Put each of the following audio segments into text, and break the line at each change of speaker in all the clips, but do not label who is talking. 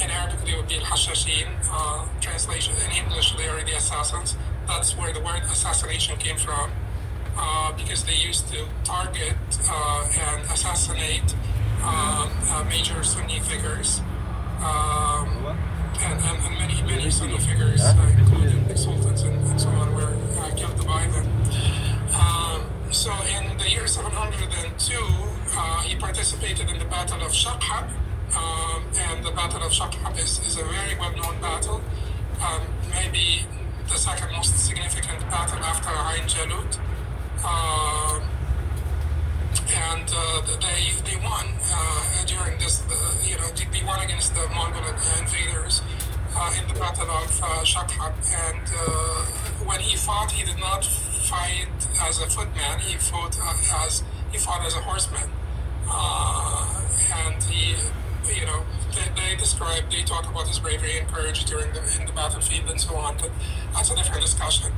In Arabic, they would be al-Hashashin. Translation in English, they are the assassins. That's where the word assassination came from, because they used to target and assassinate major Sunni figures, and many Sunni figures, including the sultans and so on, were killed by them. So in the year 702, he participated in the Battle of Shaqhab, and the Battle of Shaqhab is a very well-known battle, maybe the second most significant battle after Ain Jalut. And they won during this, they won against the Mongol invaders in the Battle of Shaqhab. And when he fought, he did not fight as a footman. He fought as a horseman. And he, they talk about his bravery and courage in the battlefield and so on. But that's a different discussion.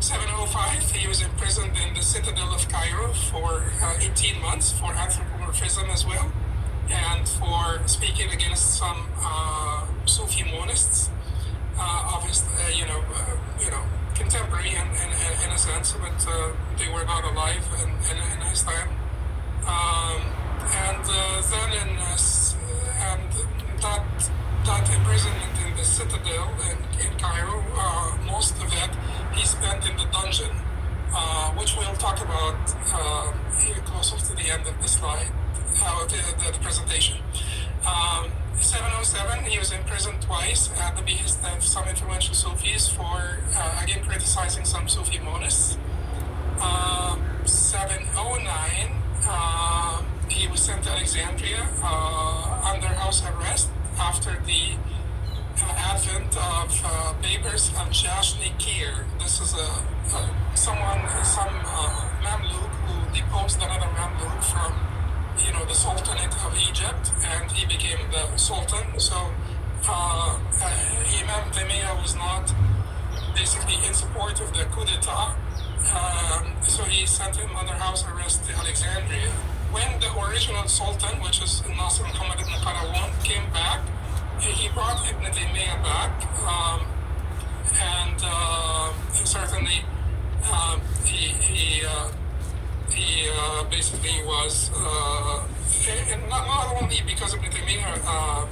705, he was imprisoned in the citadel of Cairo for 18 months for anthropomorphism as well, and for speaking against some Sufi monists of his, contemporary in a sense, but they were not alive in his time. That imprisonment in the citadel in Cairo, most of it he spent in the dungeon, which we'll talk about closer to the end of the slide, the presentation. 707, he was imprisoned twice at the behest of some influential Sufis for, again, criticizing some Sufi monists. 709, he was sent to Alexandria under house arrest after the advent of Babers al-Jashnikir. This is some Mamluk who deposed another Mamluk from, the Sultanate of Egypt, and he became the Sultan. So Imam Taimiyah was not basically in support of the coup d'etat, so he sent him under house arrest to Alexandria. When the original Sultan, which is Nasir Muhammad ibn Qarawun, came back, he brought Ibn Taymiyya back, and certainly he basically was, and not only because Ibn Taymiyya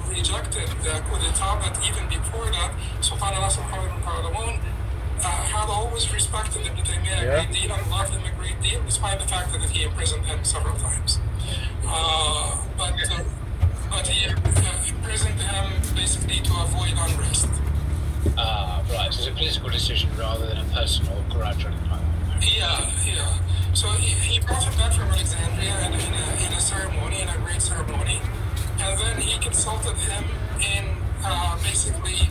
rejected the coup d'etat, but even before that, Sultan Nasir Muhammad ibn Qarawun had always respected Ibn Taymiyya a great deal and loved him a great deal, despite the fact that he imprisoned him several times. But he imprisoned him basically to avoid unrest.
Right, so it's a political decision rather than a personal grudge or anything like that.
Yeah. So he brought him back from Alexandria in a ceremony, in a great ceremony, and then he consulted him in basically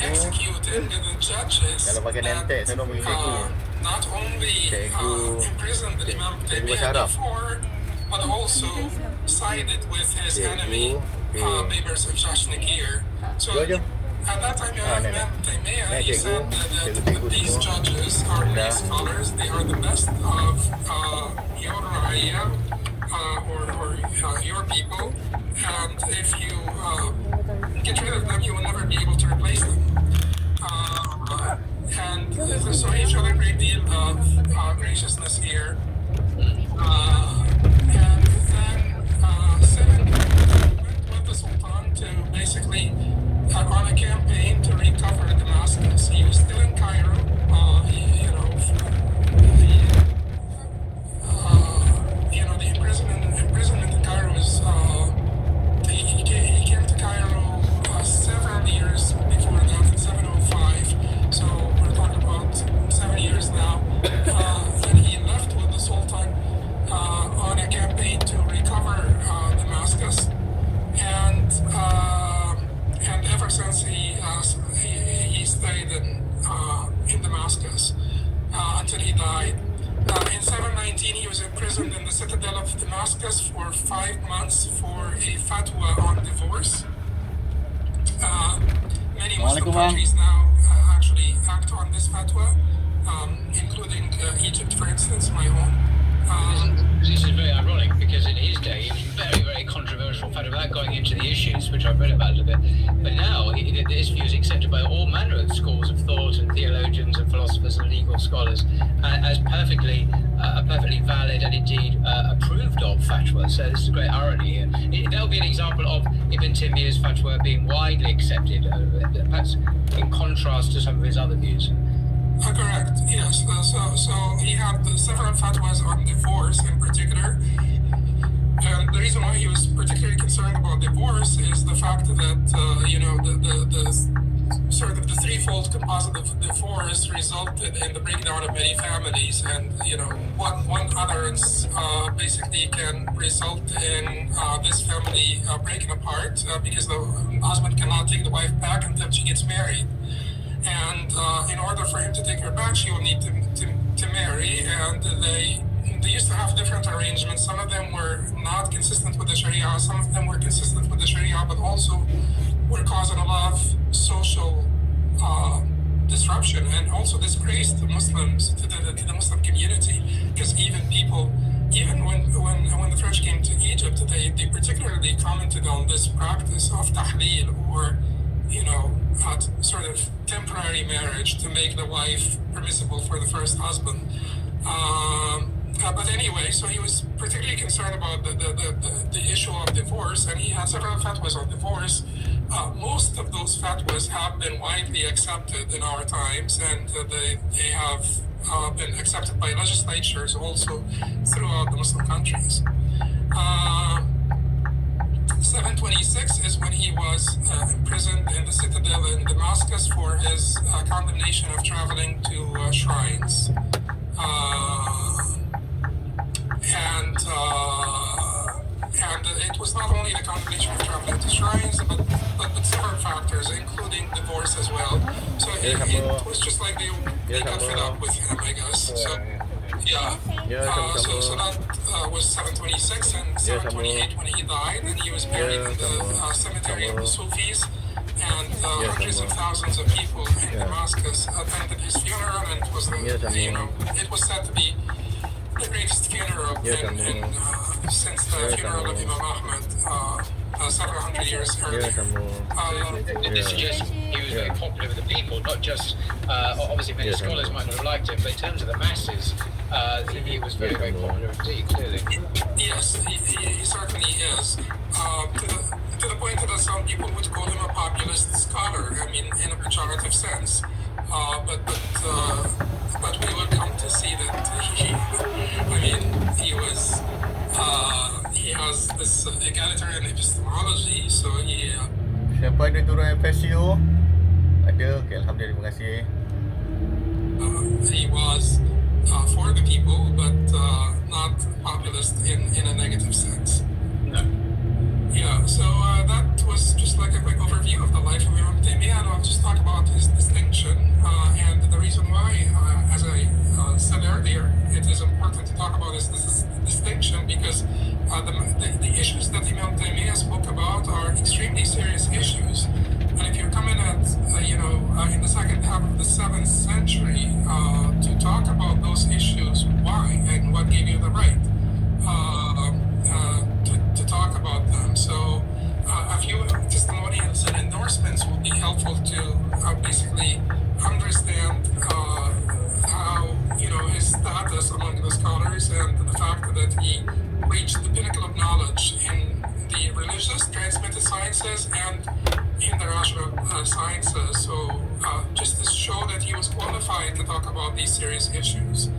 executing the judges that not only imprisoned Imam Taymiyya before, but also sided with his enemy, Babers al-Jashnikir. So at that time, Imam Taymiyya, he said that these judges are great scholars. They are the best of your ra'iyya, or your people, and if you get rid of them, you will never be able to replace them. And so he showed a great deal of graciousness here. And then 7 went with the Sultan to basically on a campaign to recover Damascus. He was still in Cairo. The imprisonment in Cairo is. He came to Cairo several years before that, in 705. So we're talking about 7 years now. Then he left with the Sultan on a campaign to recover Damascus, and ever since he stayed in Damascus until he died. In 719, he was imprisoned in the citadel of Damascus for 5 months for a fatwa on divorce. Many Muslim countries now actually act on this fatwa, including Egypt, for instance, my own.
This is very ironic because in his day it was very, very controversial actual fatwa without going into the issues, which I've read about a little bit. But now this view is accepted by all manner of schools of thought and theologians and philosophers and legal scholars as perfectly valid and indeed approved of fatwa. So this is a great irony here. That'll be an example of Ibn Taymiyah's fatwa being widely accepted, perhaps in contrast to some of his other views.
Correct, yes. So he had several fatwas on divorce in particular. And the reason why he was particularly concerned about divorce is the fact that, the sort of the threefold composite of divorce resulted in the breakdown of many families. And, one utterance basically can result in this family breaking apart because the husband cannot take the wife back until she gets married. And in order for him to take her back, she will need to marry. And they used to have different arrangements. Some of them were not consistent with the Sharia. Some of them were consistent with the Sharia, but also were causing a lot of social disruption and also disgraced the Muslims to the Muslim community. Because even when the French came to Egypt, they particularly commented on this practice of tahleel, or sort of temporary marriage to make the wife permissible for the first husband. But anyway, so he was particularly concerned about the issue of divorce, and he had several fatwas on divorce. Most of those fatwas have been widely accepted in our times, and they have been accepted by legislatures also throughout the Muslim countries. 726 is when he was imprisoned in the citadel in Damascus for his condemnation of traveling to shrines. And it was not only the condemnation of traveling to shrines, but several factors, including divorce as well. So it was just like they got fed up with him, I guess. So so that was 726, and 728 when he died, and he was buried in the cemetery of the Sufis, and hundreds of thousands of people in Damascus attended his funeral, and it was it was said to be the greatest funeral since the funeral of Imam Ahmed several hundred years earlier.
This suggests he was very popular with the people, not just, obviously many scholars might not have liked him, but in terms of the masses, he was very, very popular indeed, clearly.
Yes, he certainly is. To the point that some people would call him a populist scholar, I mean, in a pejorative sense. But we will come to see that he has this egalitarian epistemology, so he...
Siapa ada turun FSU? Ada, okay, Alhamdulillah, terima kasih.
He was for the people, but not populist in a negative sense.
No.
Yeah, so that was just like a quick overview of the life of Imam Taimiyah, and I'll just talk about his distinction. And the reason why, as I said earlier, it is important to talk about this distinction because the issues that Imam Taimiyah spoke about are extremely serious issues. And if you're coming at, in the second half of the 7th century to talk about those issues, why and what gave you the right to talk about them? So a few testimonials and endorsements will be helpful to basically understand how, his status among the scholars and the fact that he reached the pinnacle of knowledge in the religious transmitted sciences and in the rational sciences. So just to show that he was qualified to talk about these serious issues.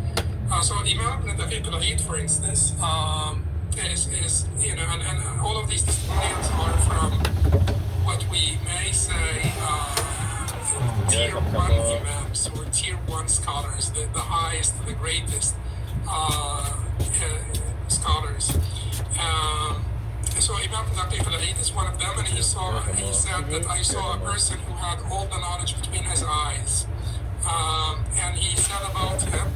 So Imam Ibn Daqiq al-Eid, for instance, is and all of these testimonials are from what we may say tier 1 imams or tier 1 scholars, the highest, the greatest scholars. So Imam Daqiq al-Eid is one of them, and he said that I saw a person who had all the knowledge between his eyes. And he said about him,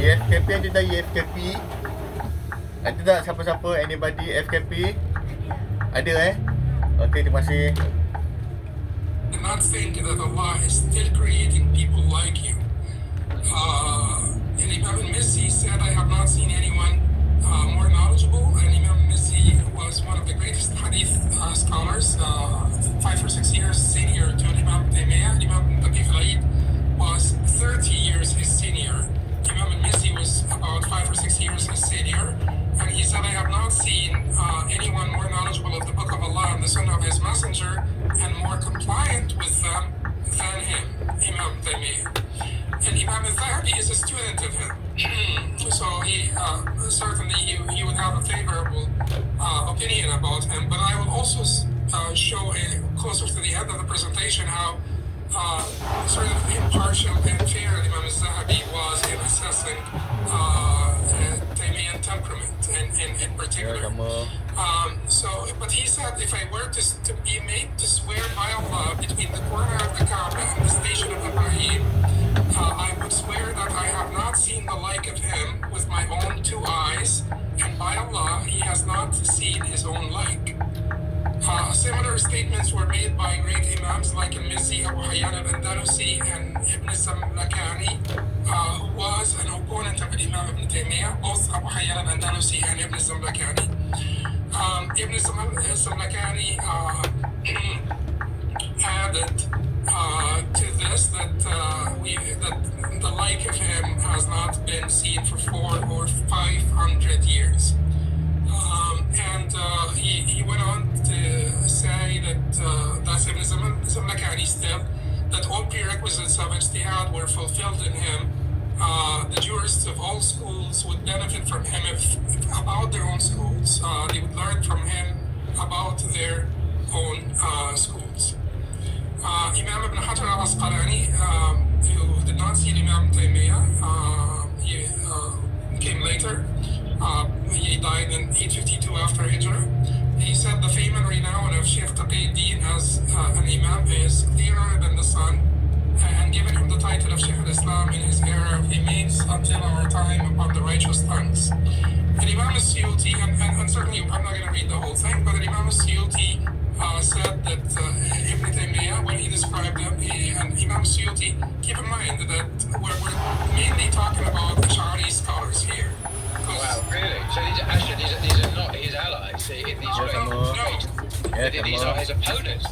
EFKP ada tak EFKP? Ada tak siapa-siapa, anybody FKP? Ada Okay, terima kasih.
And not think that Allah is still creating people like you. And Imam al-Mizzi said, I have not seen anyone more knowledgeable, and Imam Mizzi was one of the greatest hadith scholars, 5 or 6 years senior to Imam Taimiyah. Imam Daqiq al-Eid was 30 years his senior. Imam al-Mizzi was about 5 or 6 years his senior, and he said, I have not seen anyone more knowledgeable of the Book of Allah and the Sunnah of His Messenger and more compliant with them than him, Imam Taimiyah. And Imam al-Zahabi is a student of him. So he certainly he would have a favorable opinion about him. But I will also show closer to the end of the presentation how sort of impartial and fair Imam al-Zahabi was in assessing Taimiyyan temperament in particular. But he said, if I were to be made to swear by Allah between the corner of the Kaaba and the station of Ibrahim, I would swear that I have not seen the like of him with my own 2 eyes, and by Allah, he has not seen his own like. Similar statements were made by great imams like Al-Mizzi, Abu Hayyan al-Andalusi, and Ibn Samlakani, who was an opponent of Imam Ibn Taymiyah, both Abu Hayyan al-Andalusi and Ibn Samlakani. Ibn Samlakani added to this that the like of him has not been seen for 400 or 500 years. And he went on to say that that's Ibn Samlakani still, that all prerequisites of ijtihad were fulfilled in him. The jurists of all schools would benefit from him if about their own schools. They would learn from him about their own schools. Imam Ibn Hajar al-Asqalani, who did not see Imam Taymiyah, he came later. He died in 852 after Hijrah. He said the fame and renown of Shaykh Taqi-ud-Din as an Imam is clearer than the sun, and given him the title of Shaykh al-Islam in his era remains until our time upon the righteous tongues. And Imam al-Suyuti, and certainly I'm not going to read the whole thing, but Imam al-Suyuti said that Ibn Taymiyah, when he described him, and Imam al-Suyuti, keep in mind that we're mainly talking about Ash'ari scholars here.
Wow, really? So these are not his allies. These are his opponents.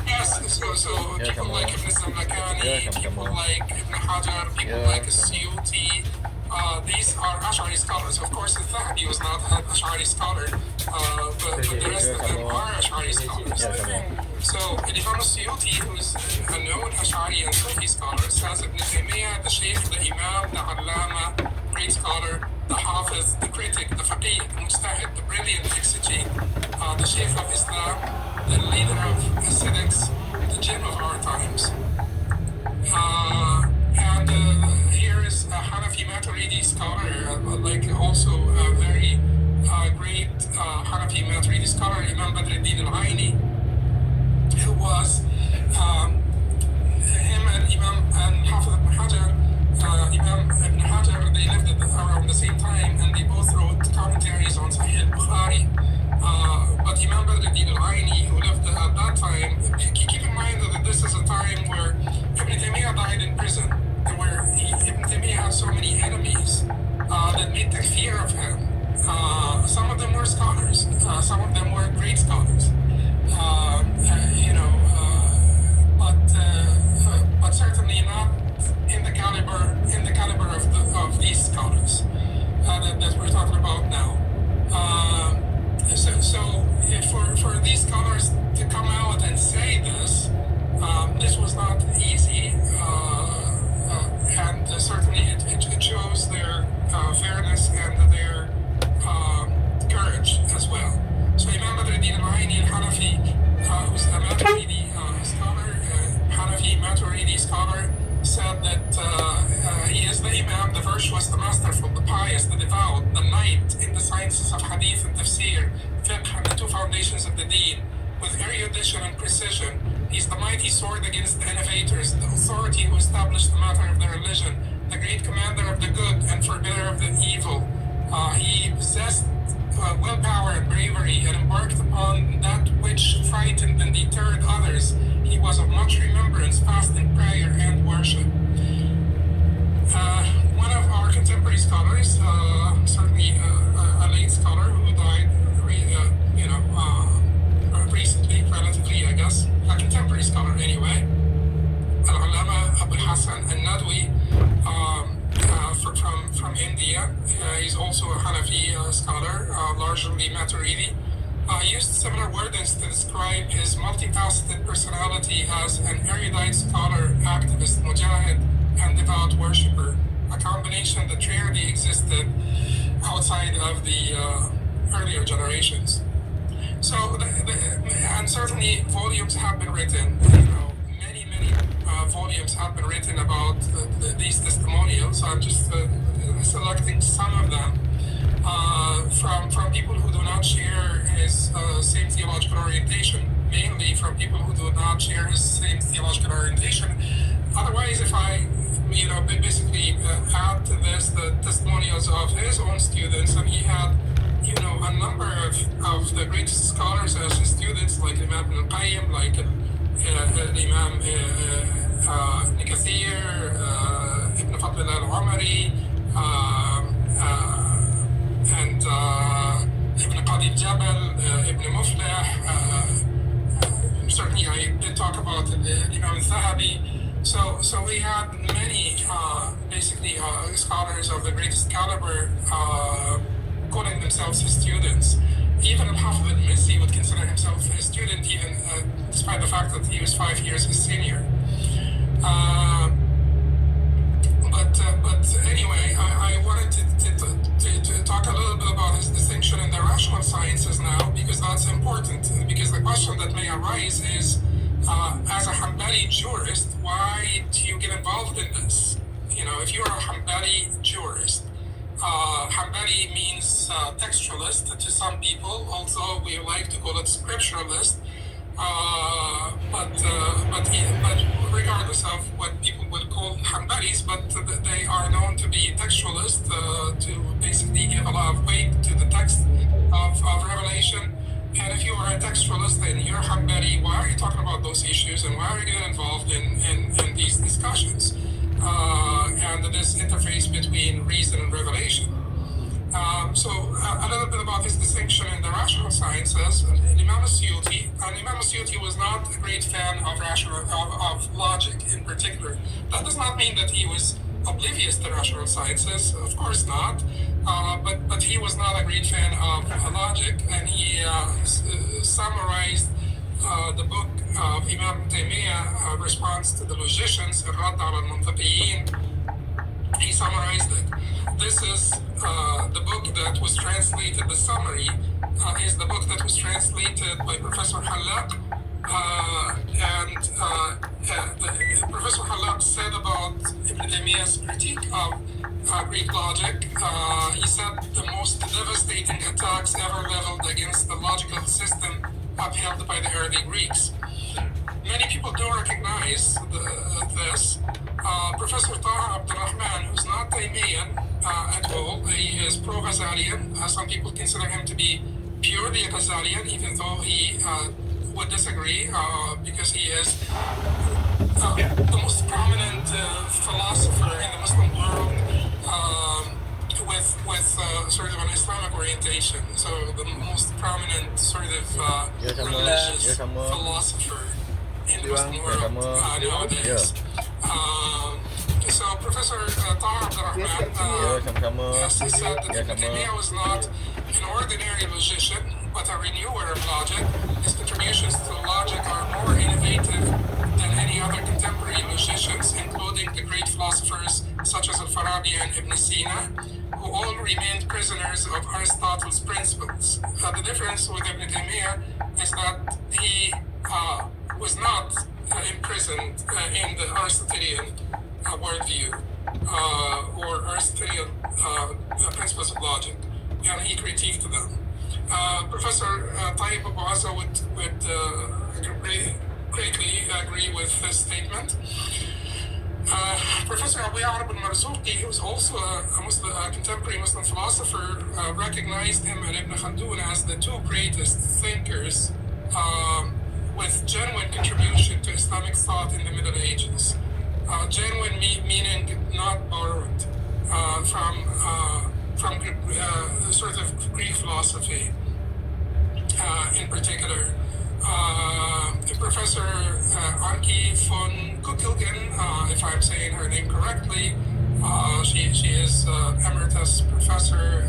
Yes, so people like Ibn Samlakani, people like Ibn Hajar, people like Suyuti, these are Ash'ari scholars. Of course, Al-Zahabi was not an Ash'ari scholar, but the rest of them are Ash'ari scholars. So Imam al-Suyuti, who's a known Ash'ari and Sufi scholar, says Ibn Taymiyah, the Shaykh, the Imam, the Allama, great scholar, the Hafiz, the critic, the Faqih, the Mujtahid, the brilliant exegete, the Shaykh of Islam, the leader of Hasidics, the Jinn of our times. And here is a Hanafi Maturidi scholar, like also a very great Hanafi Maturidi scholar, Imam Badruddin al-Aini, who was him and Imam and Hafiz ibn Hajar, Imam ibn Hajar, they lived around the same time, and they both wrote commentaries on Sahih al-Bukhari. But Imam Badruddin al-Aini, who lived at that time, keep in mind that this is a time where Ibn Taymiyah died in prison, and where Ibn Taymiyah had so many enemies that made takfir of him. Some of them were scholars, some of them were great scholars, but certainly not in the caliber of these scholars that we're talking about now. So for these scholars to come out and say this, this was not easy, and certainly it shows their fairness and their courage as well. So Imam Badruddin al-Aini al-Hanafi, who's a Maturidi scholar, Hanafi Maturidi scholar, said that he is the Imam, the virtuous, the masterful, the pious, the devout, the knight in the sciences of hadith and tafsir, fiqh, and the 2 foundations of the deen, with erudition and precision. He's the mighty sword against the innovators, the authority who established the matter of the religion, the great commander of the good and forbidder of the evil. He possessed willpower and bravery, and embarked upon that which frightened and deterred others. He was of much remembrance, fasting, prayer, and worship. One of our contemporary scholars, certainly scholar anyway. Al-Allama Abu Hassan al-Nadwi from India. He's also a Hanafi scholar, largely Maturidi. Used similar wordings to describe his multifaceted personality as an erudite scholar, activist, mujahid, and devout worshipper, a combination that rarely existed outside of the earlier generations. So, and certainly volumes have been written, many volumes have been written about these testimonials. I'm just selecting some of them from people who do not share his same theological orientation, mainly from people who do not share his same theological orientation. Otherwise, if I basically add to this the testimonials of his own students, and he had a number of the greatest scholars as his students, like Imam Ibn Qayyim, like Imam Ibn Kathir, Ibn Fadl al-Umari, and Ibn Qadi al-Jabal, Ibn Muflih. Certainly I did talk about Imam al-Zahabi. So we had many scholars of the greatest caliber calling themselves his students. Even Al-Hafidh al-Mizzi would consider himself his student, even despite the fact that he was 5 years his senior. But anyway, I wanted to talk a little bit about his distinction in the rational sciences now, because that's important. Because the question that may arise is, as a Hanbali jurist, why do you get involved in this? If you're a Hanbali jurist, Hanbali means textualist to some people, although we like to call it scripturalist. But regardless of what people would call Hanbalis, but they are known to be textualists, to basically give a lot of weight to the text of Revelation. And if you are a textualist and you're Hanbali, why are you talking about those issues, and why are you getting involved in these discussions and this interface between reason and revelation? So a little bit about his distinction in the rational sciences. Imam Suyuti was not a great fan of logic in particular. That does not mean that he was oblivious to rational sciences, of course not. But he was not a great fan of logic, and he summarized the book of Imam Taimiyah, response to the logicians, الرد على المنطقيين. He summarized it. This is the book that was translated, the summary is the book that was translated by Professor Hallaq. Professor Hallaq said about Ibn Taymiyah's critique of Greek logic, he said the most devastating attacks ever leveled against the logical system upheld by the early Greeks. Many people do recognize this. Professor Taha Abdurrahman, who's not Taimiyyan at all, he is pro-Ghazalian. Some people consider him to be purely a Ghazalian, even though he would disagree, because he is the most prominent philosopher in the Muslim world with sort of an Islamic orientation. So the most prominent sort of religious philosopher in the Muslim world nowadays. So Professor Taha Abdurrahman he said that Ibn Taymiyah was not an ordinary logician, but a renewer of logic. His contributions to logic are more innovative than any other contemporary logicians, including the great philosophers such as Al-Farabi and Ibn Sina, who all remained prisoners of Aristotle's principles. The difference with Ibn Taymiyah is that he was not imprisoned in the Aristotelian worldview or Aristotelian principles of logic, and he critiqued them. Professor Tayyib Abu Azza would greatly agree with this statement. Professor Abu Ya'rub al-Marzuqi, who was also a contemporary Muslim philosopher, recognized him and Ibn Khaldun as the two greatest thinkers with genuine contribution to Islamic thought in the Middle Ages. Genuine meaning not borrowed from sort of Greek philosophy in particular. Professor Anki von Kukilgen, if I'm saying her name correctly, she is emeritus professor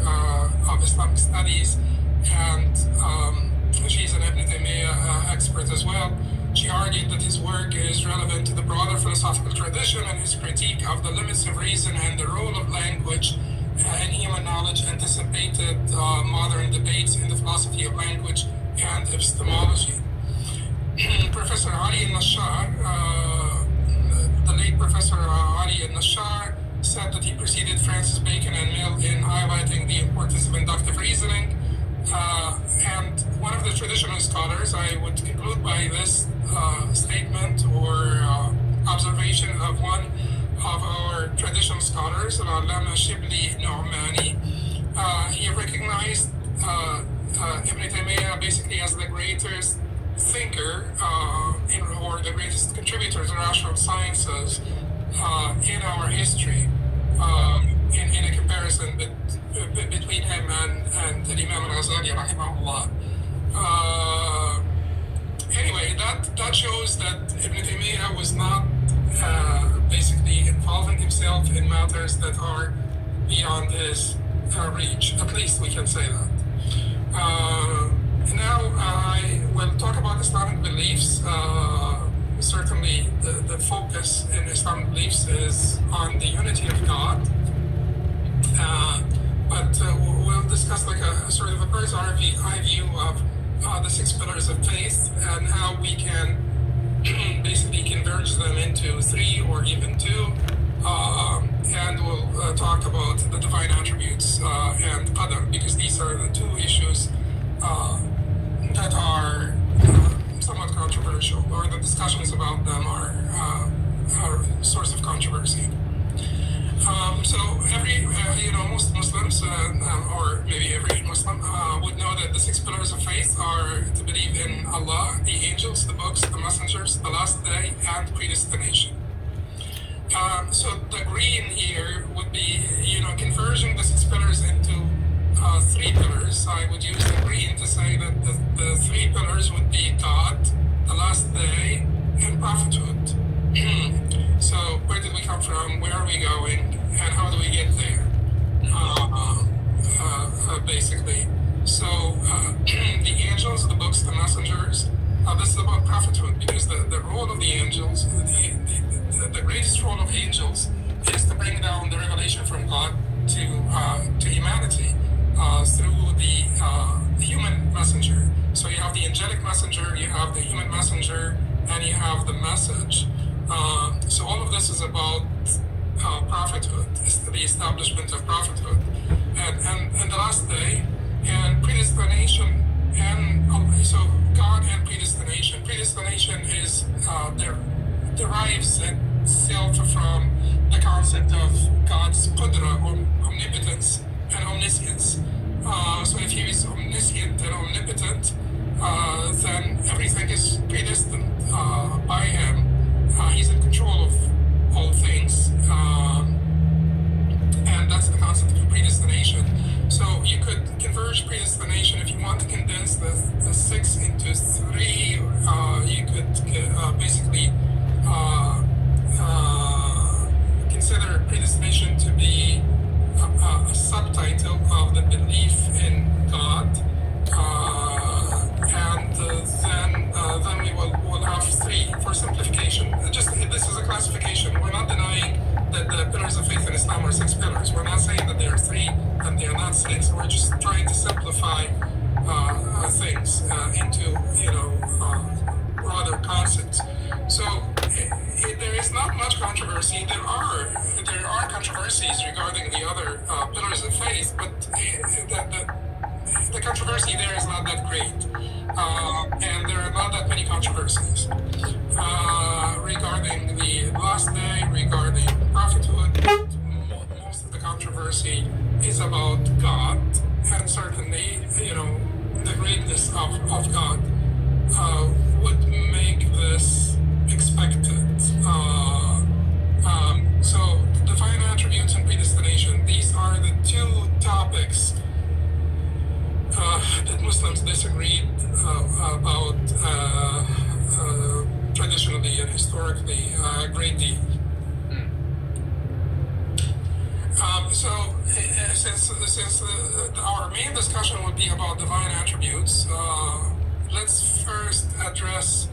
of Islamic studies, and she's an Ibn Taimiyah expert as well. She argued that his work is relevant to the broader philosophical tradition, and his critique of the limits of reason and the role of language in human knowledge anticipated modern debates in the philosophy of language and epistemology. Professor Ali Nashar, the late Professor Ali Nashar, said that he preceded Francis Bacon and Mill in highlighting the importance of inductive reasoning. And one of the traditional scholars, I would conclude by this statement or observation of one of our traditional scholars, Al-Allama Shibli Nu'mani. He recognized Ibn Taymiyya basically as the greatest thinker or the greatest contributor to rational sciences in our history, in a comparison between him and Imam al-Ghazali, rahimahullah. Anyway, that shows that Ibn Taymiyyah was not basically involving himself in matters that are beyond his reach. At least we can say that. Now I will talk about Islamic beliefs. Certainly the focus in Islamic beliefs is on the unity of God. But we'll discuss like a sort of a bird's eye view of the 6 pillars of faith and how we can basically converge them into 3 or even 2. And we'll talk about the divine attributes and qadr, because these are the 2 issues that are somewhat controversial, or the discussions about them are a source of controversy. So every, most Muslims, or maybe every Muslim, would know that the 6 pillars of faith are to believe in Allah, the angels, the books, the messengers, the last day, and predestination. So the green here would be, converging the 6 pillars into 3 pillars. I would use the green to say that the 3 pillars would be God, the last day, and prophethood. So where did we come from? Where are we going? And how do we get there? Basically. So the angels, the books, the messengers. This is about prophethood, because the role of the angels, the greatest role of angels is to bring down the revelation from God to humanity through the human messenger. So you have the angelic messenger, you have the human messenger, and you have the message. So all of this is about prophethood, the establishment of prophethood, and the last day, and predestination, and so God and predestination. Predestination is derives itself from the concept of God's qudra, or omnipotence and omniscience. So if he is omniscient and omnipotent, then everything is predestined by him. He's in control of all things, and that's the concept of predestination. So you could converge predestination if you want to condense the 6 into 3. You could basically consider predestination to be a subtitle of the belief in God, and then we will have 3 for simplification. Just this is a classification. We're not denying that the pillars of faith in Islam are 6 pillars. We're not saying that they are 3 and they are not 6. We're just trying to simplify things into broader concepts. So there is not much controversy. There are controversies regarding the other pillars of faith, but the controversy there is not that great, and there are not that many controversies regarding the last day, regarding prophethood. Most of the controversy is about God, and certainly, the greatness of God would make this expected. So divine attributes and predestination, these are the 2 topics that Muslims disagreed about perfectly, a great deal. Since our main discussion would be about divine attributes, let's first address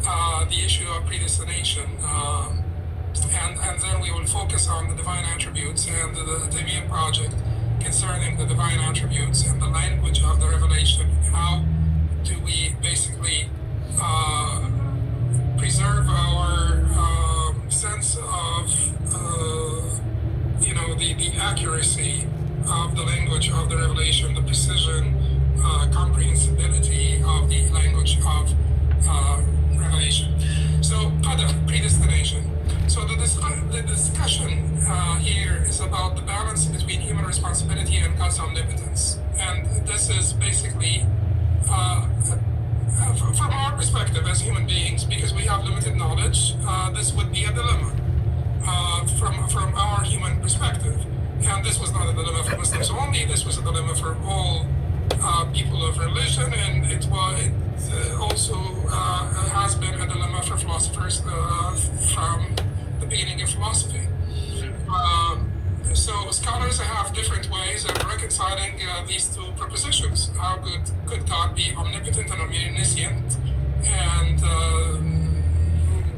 the issue of predestination, and then we will focus on the divine attributes and the Taimiyah project concerning the divine attributes and the language of the revelation. How do we basically preserve our sense of the accuracy of the language of the revelation, the precision, comprehensibility of the language of revelation. So, qadar, predestination. So the discussion here is about the balance between human responsibility and God's omnipotence. And this is basically, from our perspective as human beings, because we have limited knowledge, this would be a dilemma. From our human perspective. And this was not a dilemma for Muslims only, this was a dilemma for all people of religion, and it also has been a dilemma for philosophers from the beginning of philosophy. So scholars have different ways of reconciling these two propositions. How could God be omnipotent and omniscient, and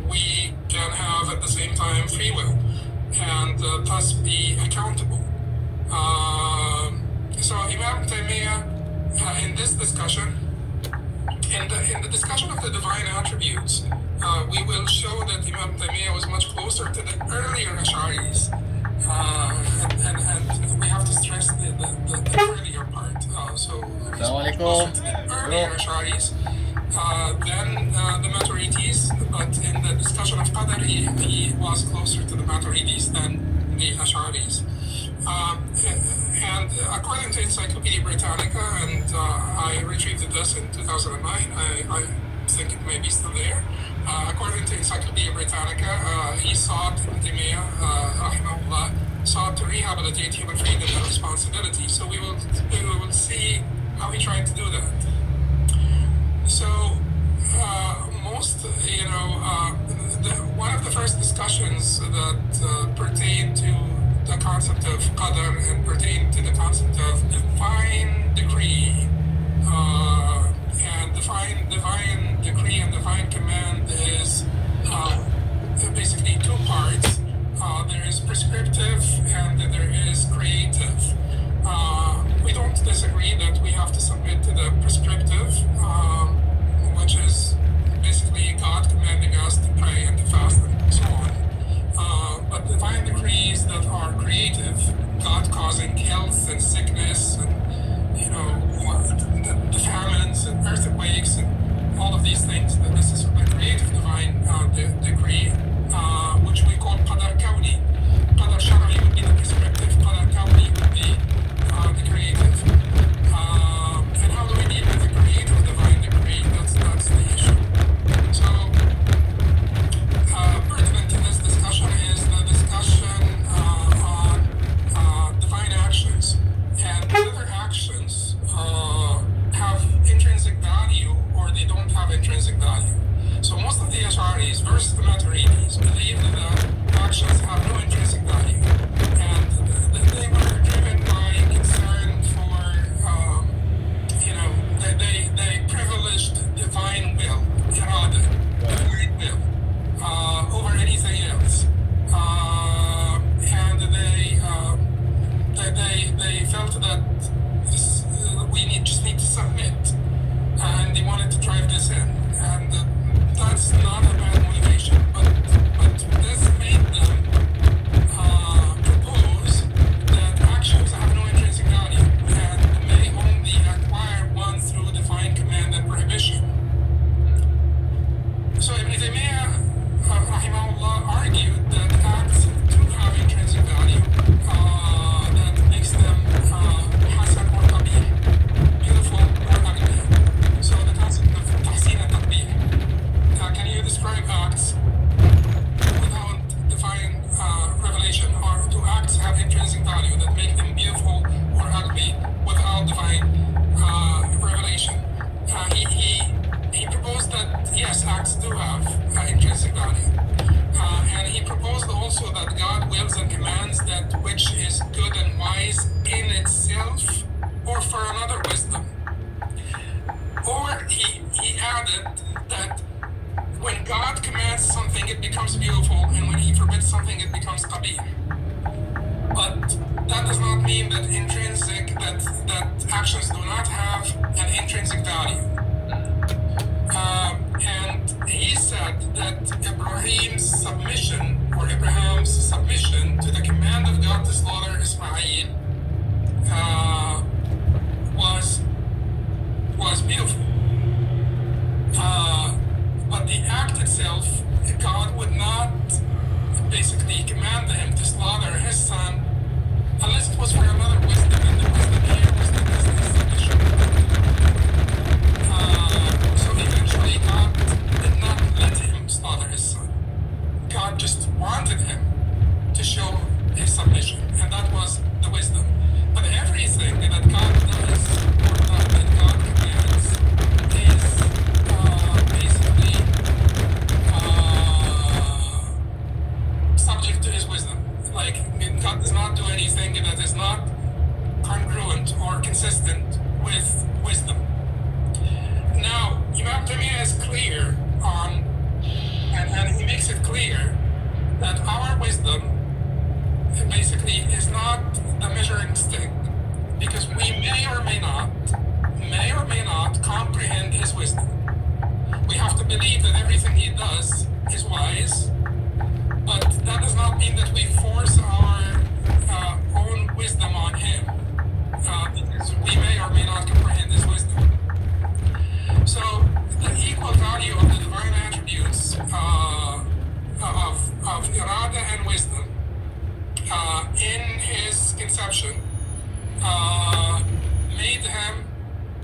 we can have at the same time free will, and thus be accountable. So Imam Taimiyah, in this discussion, in the discussion of the divine attributes, we will show that Imam Taimiyah was much closer to the earlier Ash'aris, and we have to stress the earlier part. So he's closer to the earlier Ash'aris than the Maturidi's, but in the discussion of Qadar, he was closer to the Maturidi's than the Ash'aris. And according to Encyclopedia Britannica, and I retrieved this in 2009, I think it may be still there. According to Encyclopedia Britannica, he sought, Taimiyah, rahimahullah, sought to rehabilitate human freedom and responsibility. So we will see how he tried to do that. So one of the first discussions that pertain to the concept of qadar and pertain to the concept of divine decree, and divine decree and divine command is basically two parts. There is prescriptive and there is creative. We don't disagree that we have to submit to the prescriptive, which is basically God commanding us to pray and to fast and so on. But divine decrees that are creative, God causing health and sickness and the famines and earthquakes and all of these things, that this is a creative divine decree, which we call qadar kawni. Qadar shar'i would be the prescriptive, qadar kawni would be the creative. And how do we deal with the creative divine decree? That's the issue. So pertinent to this discussion is the discussion on divine actions, and whether actions have intrinsic value or they don't have intrinsic value. So most of the Ash'aris versus the Maturidis believe that actions have no intrinsic value, and they were driven by concern for, they privileged divine will, divine will, over anything else, and they felt that we just need to submit, and they wanted to drive this in, and that's not a bad motivation, but this made them propose that actions have no intrinsic value and may only acquire one through divine command and prohibition. So Ibn Taimiyah, rahimahullah, argued that acts do have intrinsic value, that makes them hasan or qabih, beautiful or ugly. So the concept of tahsin and taqbih. Can you describe and commands that which is good and wise in itself, or for another wisdom. Or he added that when God commands something, it becomes beautiful, and when he forbids something, it becomes qabih. But that does not mean that that actions do not have an intrinsic value. And he said that Abraham's submission to the command of God to slaughter Ismail was beautiful. But the act itself, God would not basically command him to slaughter his son unless it was for another wisdom, and the wisdom here was the submission. So eventually God did not let him slaughter his son. God just wanted him to show his submission, and that was the wisdom. But everything that God does, or that God commands, is basically subject to his wisdom. Like, God does not do anything that is not congruent or consistent with wisdom. Now, Imam Taimiyah is clear on, and he makes it clear that our wisdom basically is not the measuring stick, because we may or may not comprehend his wisdom. We have to believe that everything he does is wise, but that does not mean that we force our own wisdom on him, because we may or may not comprehend his wisdom. So the equal value of the divine attributes of irada and wisdom in his conception made him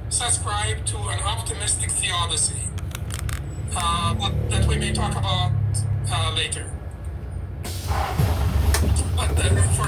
subscribe to an optimistic theodicy that we may talk about later. But for